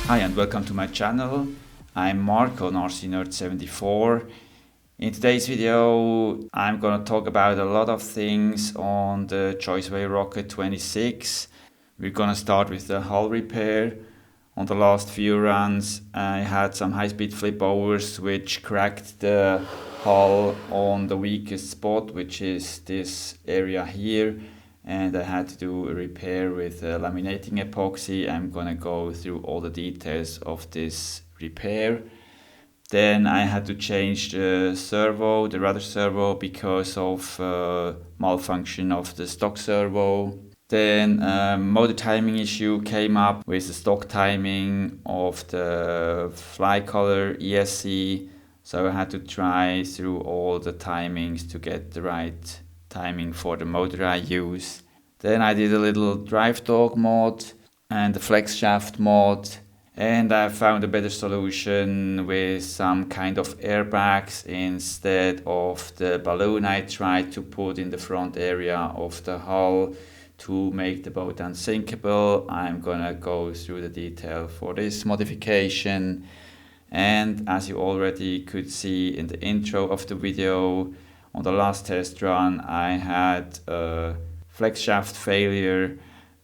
Hi and welcome to my channel. I'm Marco on RCNerd74. In today's video I'm gonna talk about a lot of things on the Joysway Rocket 26. We're gonna start with the hull repair. On the last few runs I had some high-speed flipovers which cracked the hull on the weakest spot, which is this area here, and I had to do a repair with laminating epoxy. I'm gonna go through all the details of this repair. Then I had to change the rudder servo, because of malfunction of the stock servo. Then motor timing issue came up with the stock timing of the fly color ESC, so I had to try through all the timings to get the right timing for the motor I use. Then I did a little drive dog mod and a flex shaft mod, and I found a better solution with some kind of airbags instead of the balloon I tried to put in the front area of the hull to make the boat unsinkable. I'm gonna go through the detail for this modification. And as you already could see in the intro of the video, on the last test run I had a flex shaft failure,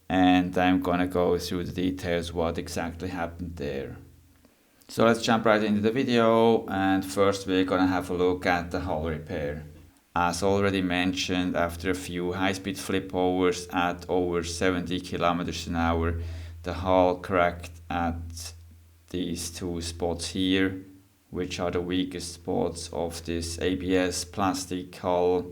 and I'm gonna go through the details what exactly happened there. So let's jump right into the video, and first we're gonna have a look at the hull repair. As already mentioned, after a few high-speed flipovers at over 70 kilometers an hour, the hull cracked at these two spots here, which are the weakest spots of this ABS plastic hull,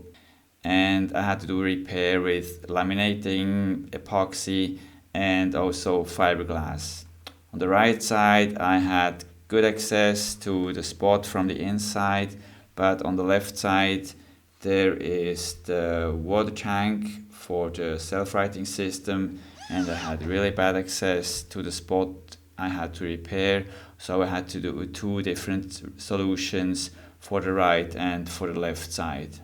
and I had to do repair with laminating epoxy and also fiberglass. On the right side I had good access to the spot from the inside, but on the left side there is the water tank for the self-righting system, and I had really bad access to the spot I had to repair, so I had to do two different solutions for the right and for the left side.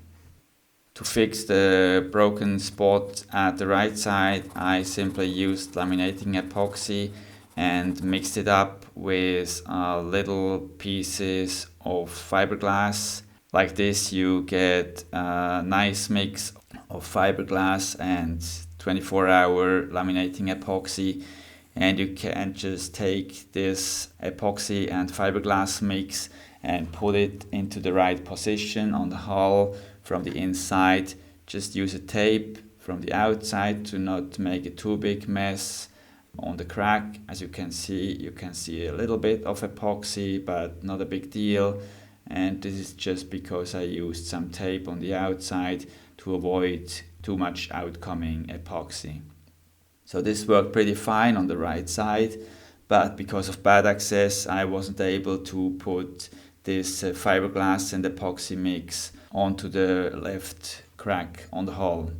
To fix the broken spot at the right side, I simply used laminating epoxy and mixed it up with little pieces of fiberglass. Like this you get a nice mix of fiberglass and 24-hour laminating epoxy, and you can just take this epoxy and fiberglass mix and put it into the right position on the hull from the inside. Just use a tape from the outside to not make a too big mess on the crack. As you can see a little bit of epoxy, but not a big deal, and this is just because I used some tape on the outside to avoid too much outcoming epoxy. So this worked pretty fine on the right side, but because of bad access I wasn't able to put this fiberglass and epoxy mix onto the left crack on the hull.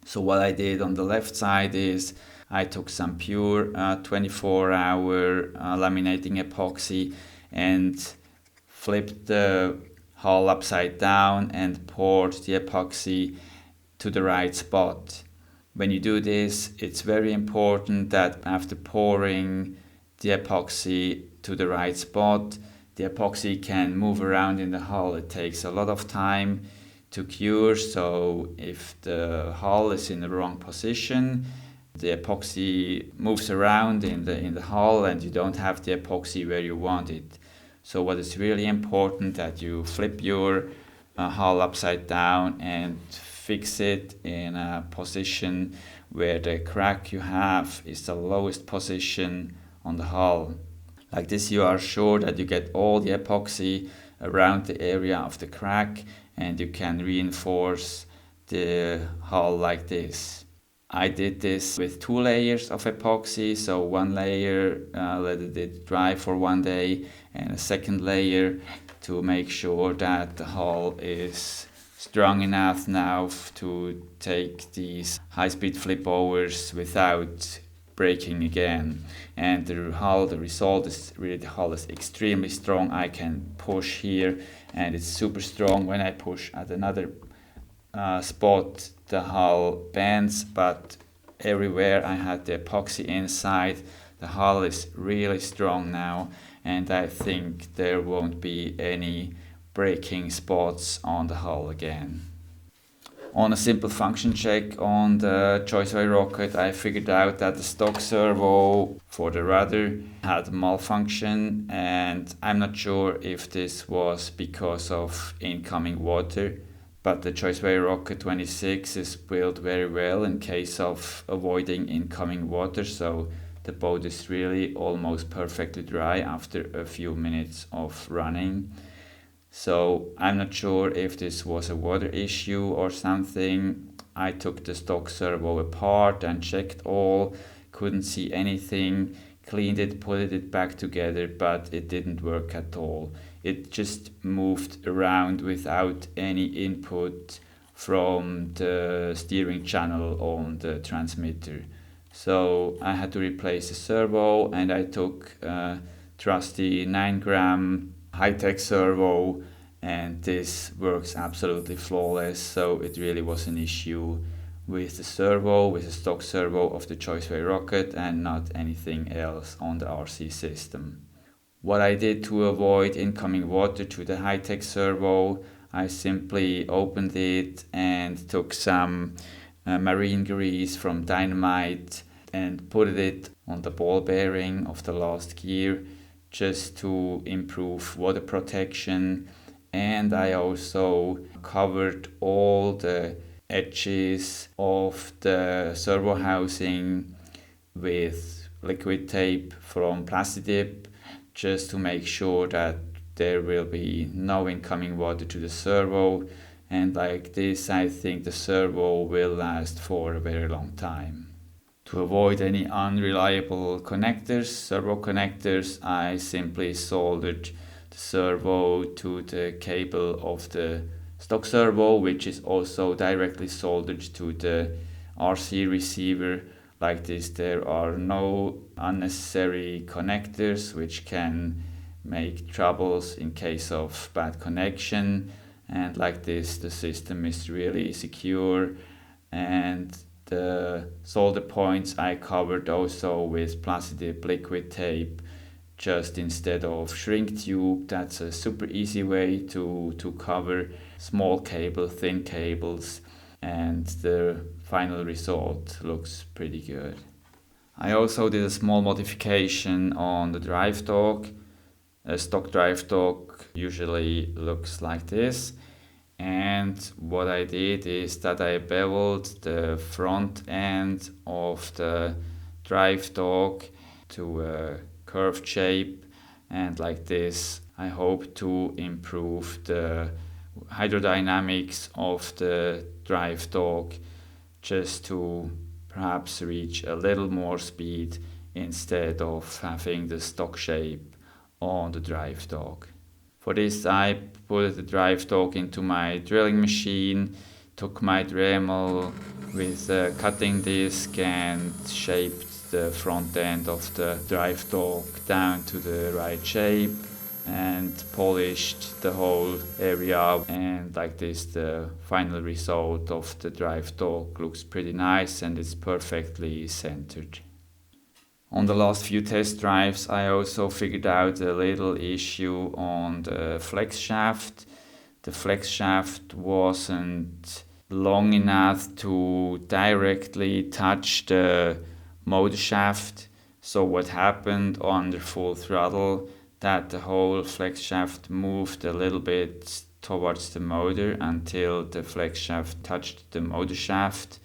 So what I did on the left side is I took some pure 24-hour laminating epoxy and flipped the hull upside down and poured the epoxy to the right spot. When you do this, it's very important that after pouring the epoxy to the right spot, the epoxy can move around in the hull. It takes a lot of time to cure, so if the hull is in the wrong position, the epoxy moves around in the hull and you don't have the epoxy where you want it. So what is really important that you flip your hull upside down and fix it in a position where the crack you have is the lowest position on the hull. Like this you are sure that you get all the epoxy around the area of the crack, and you can reinforce the hull like this. I did this with 2 layers of epoxy, so one layer let it dry for 1 day, and a second layer to make sure that the hull is strong enough now to take these high-speed flipovers without breaking again. And the result is really, the hull is extremely strong. I can push here and it's super strong. When I push at another spot, the hull bends, but everywhere I had the epoxy inside, The hull is really strong now, and I think there won't be any breaking spots on the hull again. On a simple function check on the Joysway Rocket, I figured out that the stock servo for the rudder had malfunction, and I'm not sure if this was because of incoming water, but the Joysway Rocket 26 is built very well in case of avoiding incoming water, so the boat is really almost perfectly dry after a few minutes of running. So I'm not sure if this was a water issue or something. I took the stock servo apart and checked all, couldn't see anything, cleaned it, put it back together, but it didn't work at all. It just moved around without any input from the steering channel on the transmitter. So I had to replace the servo, and I took a trusty 9-gram high-tech servo, and this works absolutely flawless. So it really was an issue with the servo, with the stock servo of the Joysway Rocket, and not anything else on the RC system. What I did to avoid incoming water to the high-tech servo, I simply opened it and took some marine grease from Dynamite and put it on the ball bearing of the last gear, just to improve water protection. And I also covered all the edges of the servo housing with liquid tape from Plastidip, just to make sure that there will be no incoming water to the servo. And like this, I think the servo will last for a very long time. To avoid any unreliable connectors, servo connectors, I simply soldered the servo to the cable of the stock servo, which is also directly soldered to the RC receiver. Like this, there are no unnecessary connectors which can make troubles in case of bad connection. And like this, the system is really secure. And the solder points I covered also with Plastidip liquid tape, just instead of shrink tube. That's a super easy way to cover small cable, thin cables, and the final result looks pretty good. I also did a small modification on the drive dog. A stock drive dog usually looks like this. And what I did is that I beveled the front end of the drive dog to a curved shape, and like this I hope to improve the hydrodynamics of the drive dog, just to perhaps reach a little more speed instead of having the stock shape on the drive dog. For this, I put the drive dog into my drilling machine, took my Dremel with a cutting disc and shaped the front end of the drive dog down to the right shape, and polished the whole area. And like this, the final result of the drive dog looks pretty nice, and it's perfectly centered. On the last few test drives, I also figured out a little issue on the flex shaft. The flex shaft wasn't long enough to directly touch the motor shaft. So what happened under full throttle, that the whole flex shaft moved a little bit towards the motor until the flex shaft touched the motor shaft.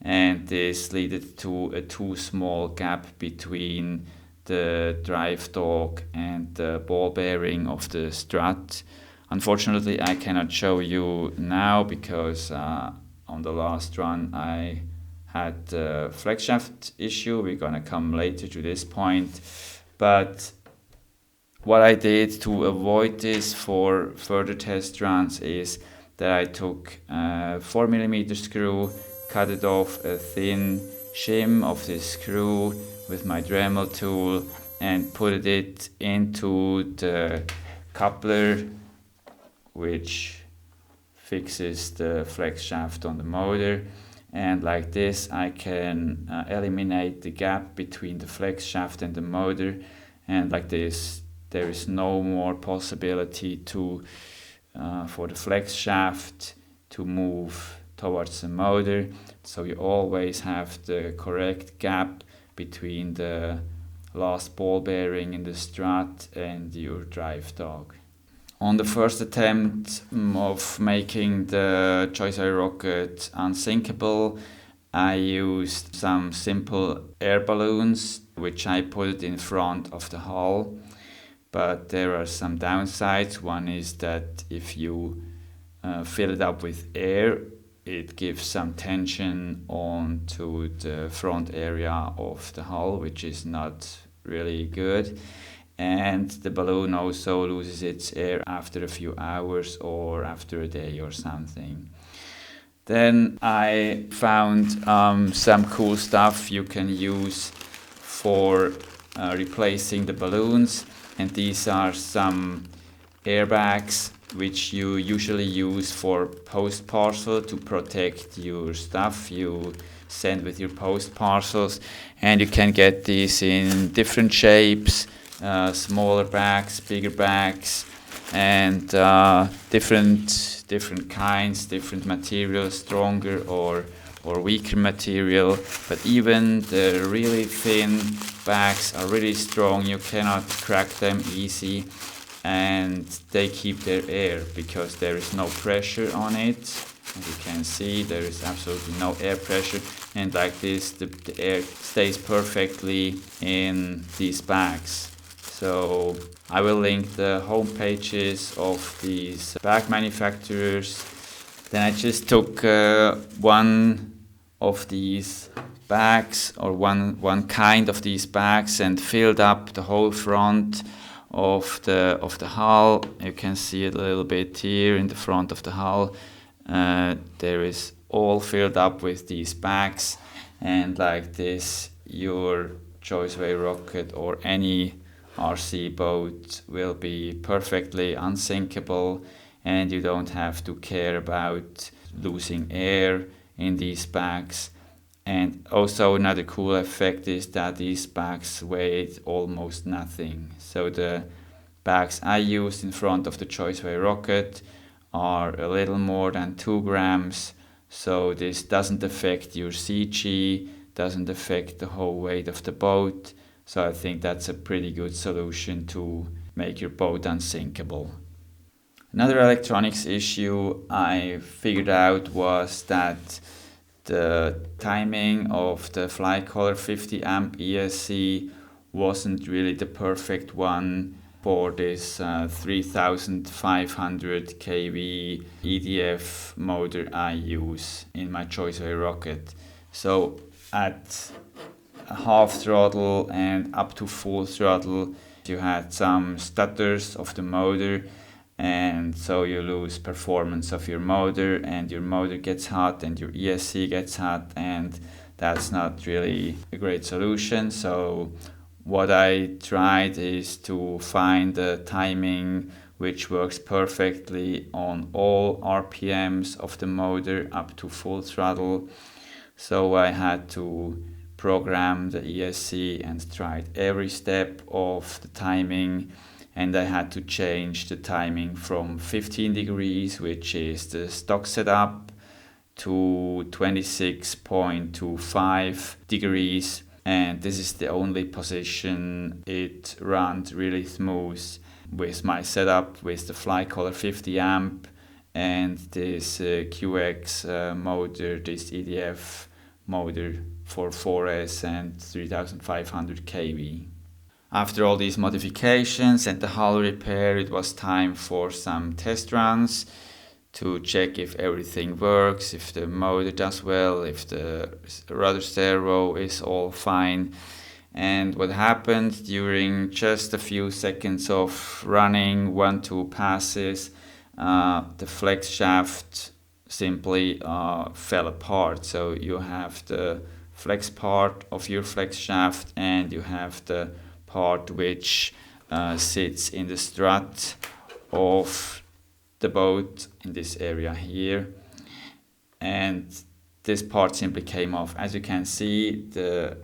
And this led to a too small gap between the drive dog and the ball bearing of the strut. Unfortunately, I cannot show you now because on the last run I had the flex shaft issue. We're gonna come later to this point. But what I did to avoid this for further test runs is that I took a 4mm screw, cut it off a thin shim of this screw with my Dremel tool, and put it into the coupler which fixes the flex shaft on the motor. and like this I can eliminate the gap between the flex shaft and the motor, and like this there is no more possibility to for the flex shaft to move towards the motor, so you always have the correct gap between the last ball bearing in the strut and your drive dog. On the first attempt of making the Joysway Rocket unsinkable, I used some simple air balloons which I put in front of the hull, but there are some downsides. One is that if you fill it up with air, it gives some tension onto the front area of the hull, which is not really good. And the balloon also loses its air after a few hours or after a day or something. Then I found some cool stuff you can use for replacing the balloons, and these are some airbags which you usually use for post parcel to protect your stuff you send with your post parcels, and you can get these in different shapes, smaller bags, bigger bags, and different kinds, different materials, stronger or weaker material. But even the really thin bags are really strong. You cannot crack them easy, and they keep their air because there is no pressure on it. As you can see, there is absolutely no air pressure, and like this the air stays perfectly in these bags. So I will link the home pages of these bag manufacturers. Then I just took one of these bags, or one kind of these bags, and filled up the whole front of the hull. You can see it a little bit here in the front of the hull. There is all filled up with these bags, and like this your Joysway Rocket or any RC boat will be perfectly unsinkable, and you don't have to care about losing air in these bags. And also another cool effect is that these bags weigh almost nothing. So the bags I used in front of the Joysway Rocket are a little more than 2 grams, so this doesn't affect your CG, doesn't affect the whole weight of the boat. So I think that's a pretty good solution to make your boat unsinkable. Another electronics issue I figured out was that the timing of the fly collar 50 amp ESC wasn't really the perfect one for this 3500 kV EDF motor I use in my Joysway Rocket. So at half throttle and up to full throttle you had some stutters of the motor, and so you lose performance of your motor, and your motor gets hot and your ESC gets hot, and that's not really a great solution. So what I tried is to find the timing which works perfectly on all RPMs of the motor up to full throttle. So I had to program the ESC and tried every step of the timing, and I had to change the timing from 15 degrees, which is the stock setup, to 26.25 degrees, and this is the only position it runs really smooth with my setup with the fly collar 50 amp and this QX motor, this EDF motor for 4S and 3500 kV. After all these modifications and the hull repair, it was time for some test runs to check if everything works, if the motor does well, if the rudder servo is all fine. And what happened during just a few seconds of running 1-2 passes, the flex shaft simply fell apart. So you have the flex part of your flex shaft, and you have the part which sits in the strut of the boat in this area here, and this part simply came off. As you can see, the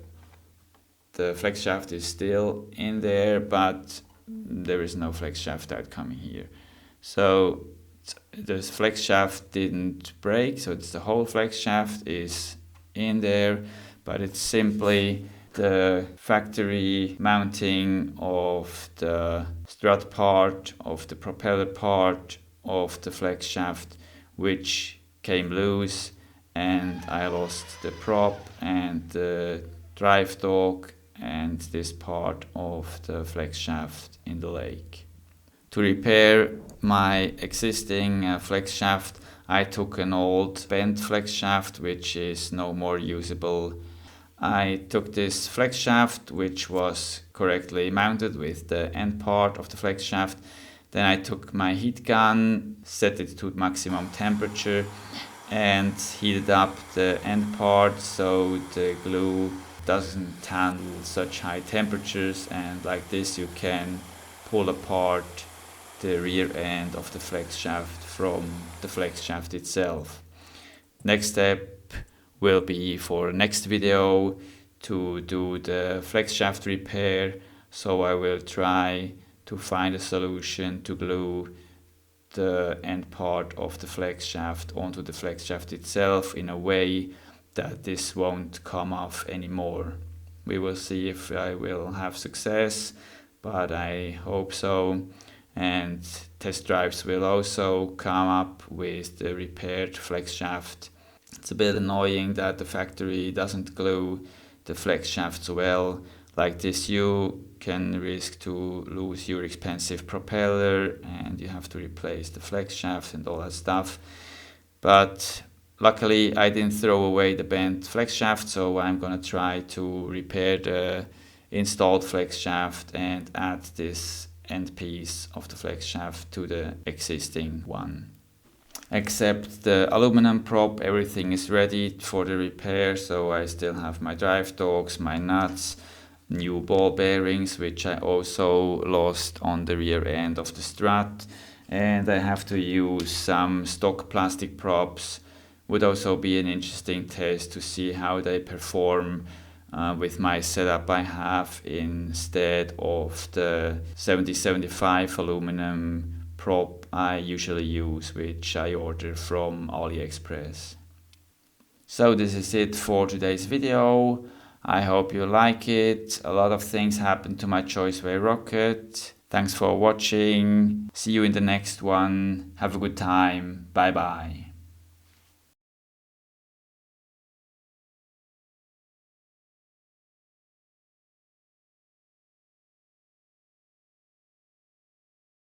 flex shaft is still in there, but there is no flex shaft out coming here. So the flex shaft didn't break, so it's the whole flex shaft is in there, but it's simply the factory mounting of the strut part, of the propeller part, of the flex shaft, which came loose, and I lost the prop and the drive dog and this part of the flex shaft in the lake. To repair my existing flex shaft, I took an old bent flex shaft which is no more usable. I took this flex shaft, which was correctly mounted with the end part of the flex shaft. Then I took my heat gun, set it to maximum temperature, and heated up the end part so the glue doesn't handle such high temperatures, and like this you can pull apart the rear end of the flex shaft from the flex shaft itself. Next step will be for next video to do the flex shaft repair, so I will try to find a solution to glue the end part of the flex shaft onto the flex shaft itself in a way that this won't come off anymore. We will see if I will have success, but I hope so, and test drives will also come up with the repaired flex shaft. It's a bit annoying that the factory doesn't glue the flex shafts well. Like this you can risk to lose your expensive propeller and you have to replace the flex shaft and all that stuff. But luckily I didn't throw away the bent flex shaft, so I'm gonna try to repair the installed flex shaft and add this end piece of the flex shaft to the existing one. Except the aluminum prop, everything is ready for the repair, so I still have my drive dogs, my nuts, new ball bearings, which I also lost on the rear end of the strut, and I have to use some stock plastic props. Would also be an interesting test to see how they perform with my setup I have instead of the 7075 aluminum prop I usually use, which I order from AliExpress. So this is it for today's video. I hope you like it. A lot of things happened to my Joysway Rocket. Thanks for watching. See you in the next one. Have a good time. Bye bye.